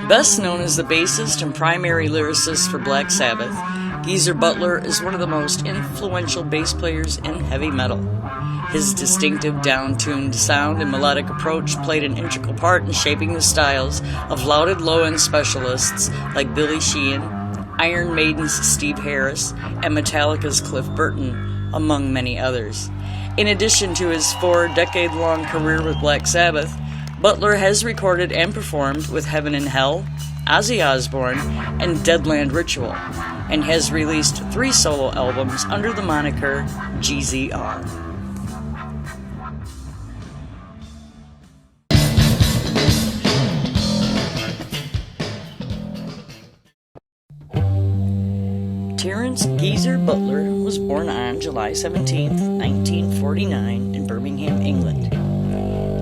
Best known as the bassist and primary lyricist for Black Sabbath, Geezer Butler is one of the most influential bass players in heavy metal. His distinctive down-tuned sound and melodic approach played an integral part in shaping the styles of lauded low-end specialists like Billy Sheehan, Iron Maiden's Steve Harris, and Metallica's Cliff Burton, among many others. In addition to his 4-decade-long career with Black Sabbath, Butler has recorded and performed with Heaven and Hell, Ozzy Osbourne, and Deadland Ritual, and has released 3 solo albums under the moniker GZR. Terence Geezer Butler was born on July 17, 1949 in Birmingham, England.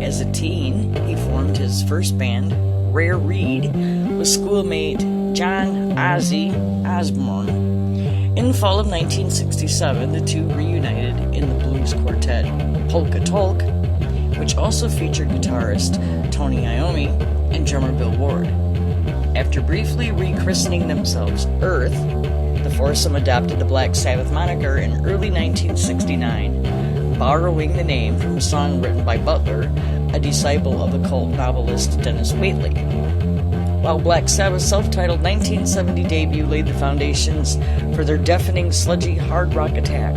As a teen, he formed his first band, Rare Reed, with schoolmate John Ozzy Osbourne. In the fall of 1967, the two reunited in the blues quartet Polka Tulk, which also featured guitarist Tony Iommi and drummer Bill Ward. After briefly rechristening themselves Earth, the foursome adopted the Black Sabbath moniker in early 1969, borrowing the name from a song written by Butler, a disciple of the cult novelist Dennis Waitley. While Black Sabbath's self-titled 1970 debut laid the foundations for their deafening, sludgy hard rock attack,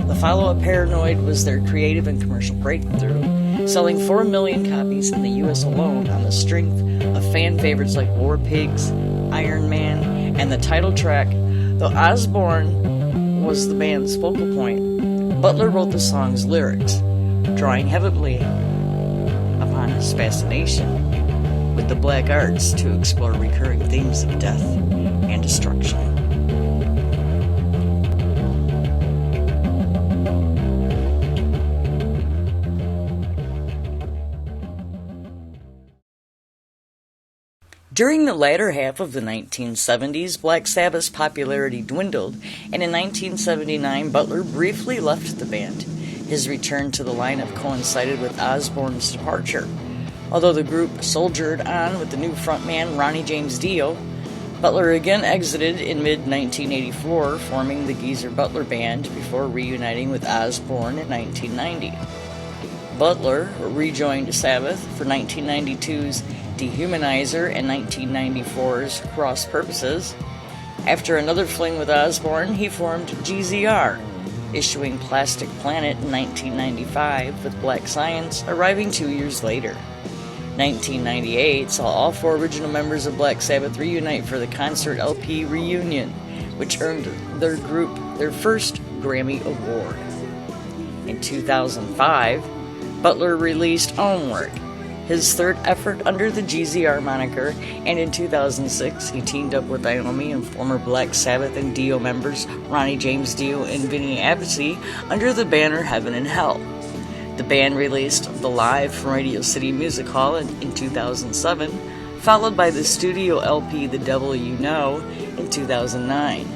the follow-up Paranoid was their creative and commercial breakthrough, selling 4 million copies in the US alone on the strength of fan favorites like War Pigs, Iron Man, and the title track. Though Osbourne was the band's focal point, Butler wrote the song's lyrics, drawing heavily upon his fascination with the black arts to explore recurring themes of death and destruction. During the latter half of the 1970s, Black Sabbath's popularity dwindled, and in 1979, Butler briefly left the band. His return to the lineup coincided with Osbourne's departure. Although the group soldiered on with the new frontman Ronnie James Dio, Butler again exited in mid-1984, forming the Geezer Butler Band before reuniting with Osbourne in 1990. Butler rejoined Sabbath for 1992's Dehumanizer and 1994's Cross Purposes. After another fling with Osbourne, he formed GZR, issuing Plastic Planet in 1995, with Black Science arriving 2 years later. 1998 saw all 4 original members of Black Sabbath reunite for the concert LP Reunion, which earned their group their first Grammy Award. In 2005, Butler released Onward, his third effort under the GZR moniker, and in 2006 he teamed up with Iommi and former Black Sabbath and Dio members Ronnie James Dio and Vinny Appice under the banner Heaven and Hell. The band released the Live from Radio City Music Hall in 2007, followed by the studio LP The Devil You Know in 2009.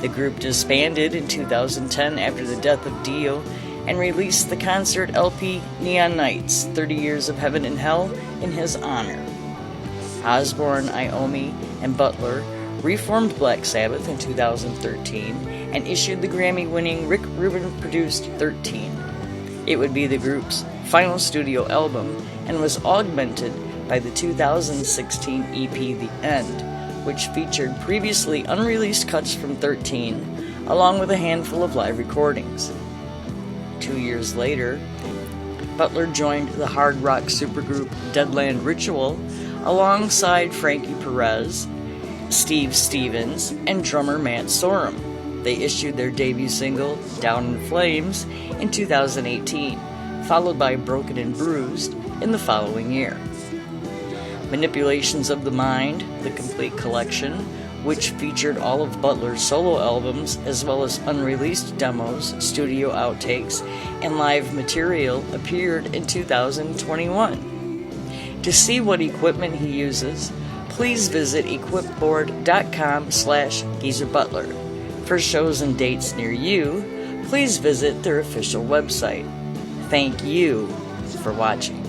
The group disbanded in 2010 after the death of Dio and released the concert LP Neon Nights, 30 Years of Heaven and Hell, in his honor. Osbourne, Iommi, and Butler reformed Black Sabbath in 2013 and issued the Grammy-winning Rick Rubin-produced 13. It would be the group's final studio album and was augmented by the 2016 EP The End, which featured previously unreleased cuts from 13, along with a handful of live recordings. 2 years later, Butler joined the hard rock supergroup Deadland Ritual alongside Frankie Perez, Steve Stevens, and drummer Matt Sorum. They issued their debut single, Down in Flames, in 2018, followed by Broken and Bruised in the following year. Manipulations of the Mind, the complete collection, which featured all of Butler's solo albums as well as unreleased demos, studio outtakes, and live material, appeared in 2021. To see what equipment he uses, please visit equipboard.com/GeezerButler. For shows and dates near you, please visit their official website. Thank you for watching.